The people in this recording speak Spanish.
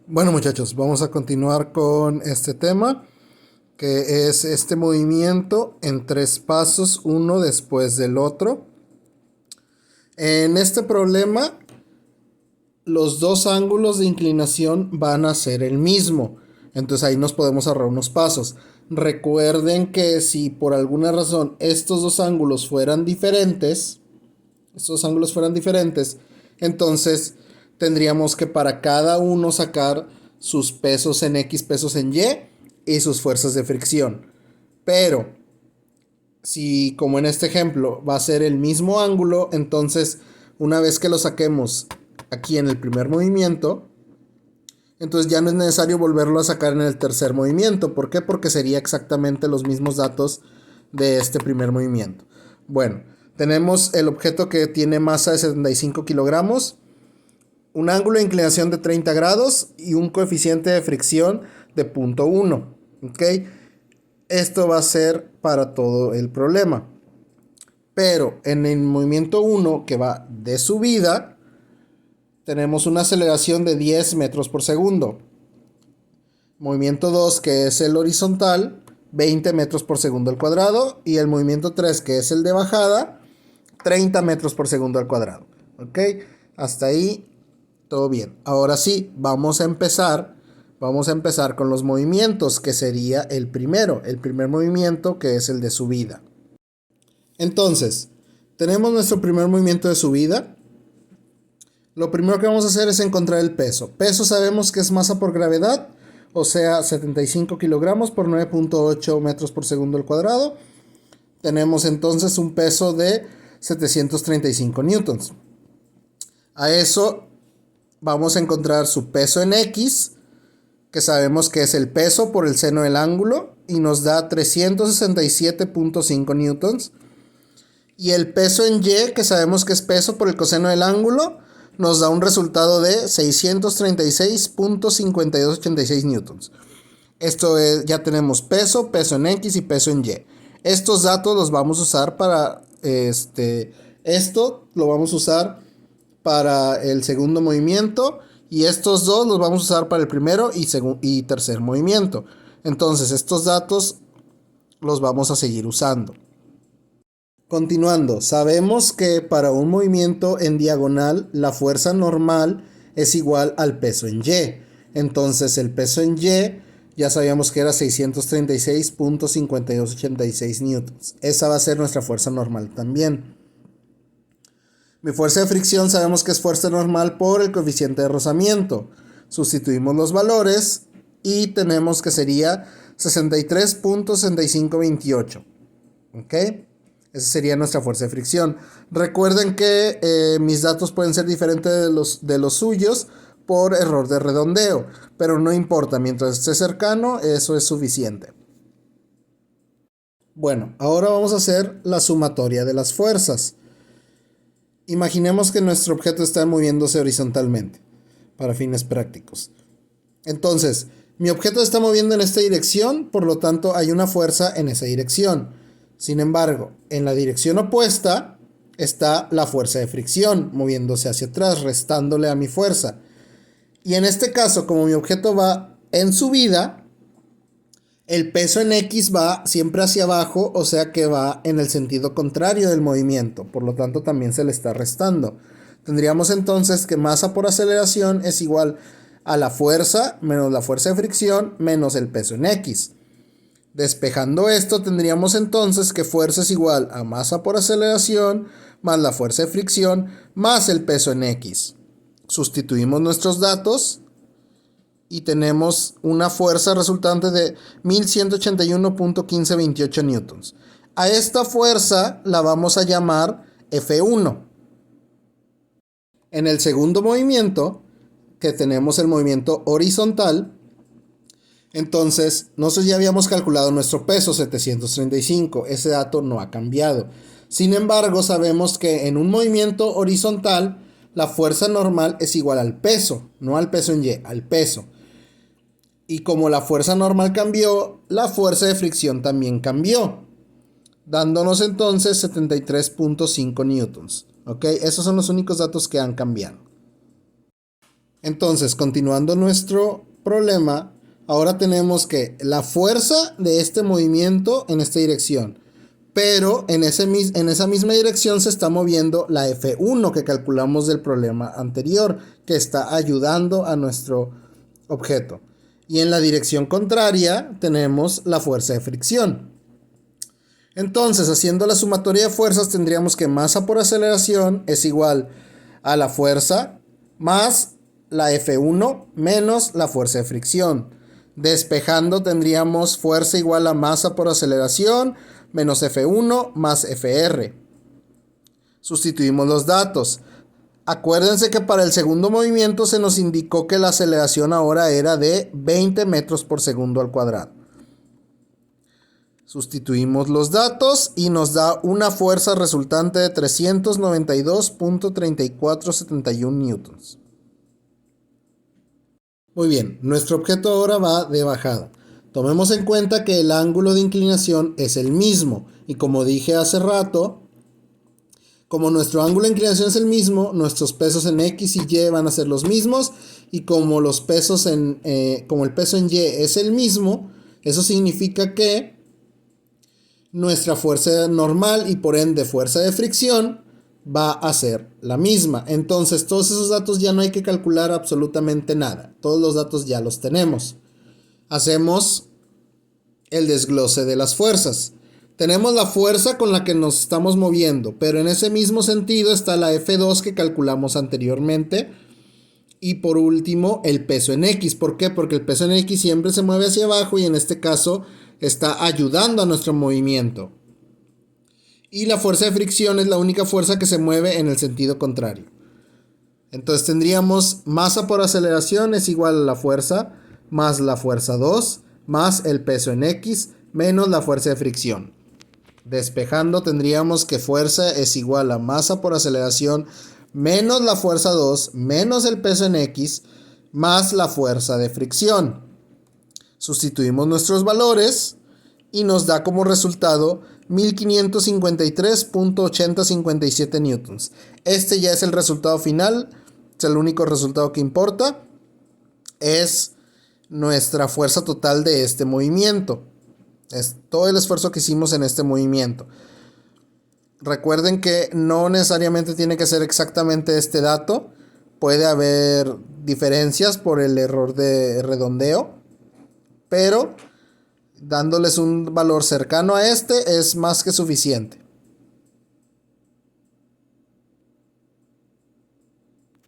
Bueno muchachos, vamos a continuar con este tema, que es este movimiento en tres pasos, uno después del otro. En este problema, los dos ángulos de inclinación van a ser el mismo. Entonces ahí nos podemos ahorrar unos pasos. Recuerden que si por alguna razón estos dos ángulos fueran diferentes, entonces tendríamos que para cada uno sacar sus pesos en X, pesos en Y sus fuerzas de fricción. Pero si, como en este ejemplo, va a ser el mismo ángulo, entonces una vez que lo saquemos aquí en el primer movimiento, entonces ya no es necesario volverlo a sacar en el tercer movimiento. ¿Por qué? Porque sería exactamente los mismos datos de este primer movimiento. Bueno, tenemos el objeto que tiene masa de 75 kilogramos, un ángulo de inclinación de 30 grados y un coeficiente de fricción de 0.1. ¿Ok? Esto va a ser para todo el problema. Pero en el movimiento 1, que va de subida, tenemos una aceleración de 10 metros por segundo. Movimiento 2, que es el horizontal, 20 metros por segundo al cuadrado. Y el movimiento 3, que es el de bajada, 30 metros por segundo al cuadrado. ¿Ok? Hasta ahí todo bien. Ahora sí, vamos a empezar. Vamos a empezar con los movimientos, que sería el primer movimiento, que es el de subida. Entonces, tenemos nuestro primer movimiento de subida. Lo primero que vamos a hacer es encontrar el peso. Peso sabemos que es masa por gravedad, o sea, 75 kilogramos por 9.8 metros por segundo al cuadrado. Tenemos entonces un peso de 735 newtons. A eso vamos a encontrar su peso en X, que sabemos que es el peso por el seno del ángulo, y nos da 367.5 newtons. Y el peso en Y, que sabemos que es peso por el coseno del ángulo, nos da un resultado de 636.5286 newtons. Esto es, ya tenemos peso, peso en X y peso en Y. Estos datos los vamos a usar para esto lo vamos a usar para el segundo movimiento, y estos dos los vamos a usar para el primero y tercer movimiento. Entonces estos datos los vamos a seguir usando. Continuando, sabemos que para un movimiento en diagonal la fuerza normal es igual al peso en Y. Entonces el peso en Y ya sabíamos que era 636.5286 newtons. Esa va a ser nuestra fuerza normal también. Mi fuerza de fricción sabemos que es fuerza normal por el coeficiente de rozamiento. Sustituimos los valores y tenemos que sería 63.6528. ¿Ok? Esa sería nuestra fuerza de fricción. Recuerden que mis datos pueden ser diferentes de los suyos por error de redondeo, pero no importa, mientras esté cercano, eso es suficiente. Bueno, ahora vamos a hacer la sumatoria de las fuerzas. Imaginemos que nuestro objeto está moviéndose horizontalmente, para fines prácticos. Entonces, mi objeto está moviendo en esta dirección, por lo tanto hay una fuerza en esa dirección. Sin embargo, en la dirección opuesta está la fuerza de fricción, moviéndose hacia atrás, restándole a mi fuerza. Y en este caso, como mi objeto va en subida, el peso en X va siempre hacia abajo, o sea que va en el sentido contrario del movimiento, por lo tanto también se le está restando. Tendríamos entonces que masa por aceleración es igual a la fuerza menos la fuerza de fricción menos el peso en X. Despejando esto, tendríamos entonces que fuerza es igual a masa por aceleración más la fuerza de fricción más el peso en X. Sustituimos nuestros datos y tenemos una fuerza resultante de 1181.1528 newtons. A esta fuerza la vamos a llamar F1. En el segundo movimiento, que tenemos el movimiento horizontal, entonces, nosotros ya habíamos calculado nuestro peso, 735. Ese dato no ha cambiado. Sin embargo, sabemos que en un movimiento horizontal, la fuerza normal es igual al peso, no al peso en Y, al peso. Y como la fuerza normal cambió, la fuerza de fricción también cambió, dándonos entonces 73.5 newtons. ¿Ok? Esos son los únicos datos que han cambiado. Entonces, continuando nuestro problema, ahora tenemos que la fuerza de este movimiento en esta dirección. Pero en esa misma dirección se está moviendo la F1 que calculamos del problema anterior, que está ayudando a nuestro objeto. Y en la dirección contraria tenemos la fuerza de fricción. Entonces, haciendo la sumatoria de fuerzas, tendríamos que masa por aceleración es igual a la fuerza más la F1 menos la fuerza de fricción. Despejando tendríamos fuerza igual a masa por aceleración menos F1 más Fr. Sustituimos los datos. Acuérdense que para el segundo movimiento se nos indicó que la aceleración ahora era de 20 metros por segundo al cuadrado. Sustituimos los datos y nos da una fuerza resultante de 392.3471 newtons. Muy bien, nuestro objeto ahora va de bajada. Tomemos en cuenta que el ángulo de inclinación es el mismo. Y como dije hace rato, como nuestro ángulo de inclinación es el mismo, nuestros pesos en X y Y van a ser los mismos. Y como el peso en Y es el mismo, eso significa que nuestra fuerza normal y por ende fuerza de fricción va a ser la misma. Entonces todos esos datos ya no hay que calcular absolutamente nada. Todos los datos ya los tenemos. Hacemos el desglose de las fuerzas. Tenemos la fuerza con la que nos estamos moviendo, pero en ese mismo sentido está la F2 que calculamos anteriormente. Y por último, el peso en X. ¿Por qué? Porque el peso en X siempre se mueve hacia abajo y en este caso está ayudando a nuestro movimiento. Y la fuerza de fricción es la única fuerza que se mueve en el sentido contrario. Entonces tendríamos masa por aceleración es igual a la fuerza más la fuerza 2 más el peso en X menos la fuerza de fricción. Despejando tendríamos que fuerza es igual a masa por aceleración menos la fuerza 2 menos el peso en X más la fuerza de fricción. Sustituimos nuestros valores y nos da como resultado 1553.8057 newtons. Este ya es el resultado final, es el único resultado que importa, es nuestra fuerza total de este movimiento. Es todo el esfuerzo que hicimos en este movimiento. Recuerden que no necesariamente tiene que ser exactamente este dato, puede haber diferencias por el error de redondeo, pero dándoles un valor cercano a este es más que suficiente.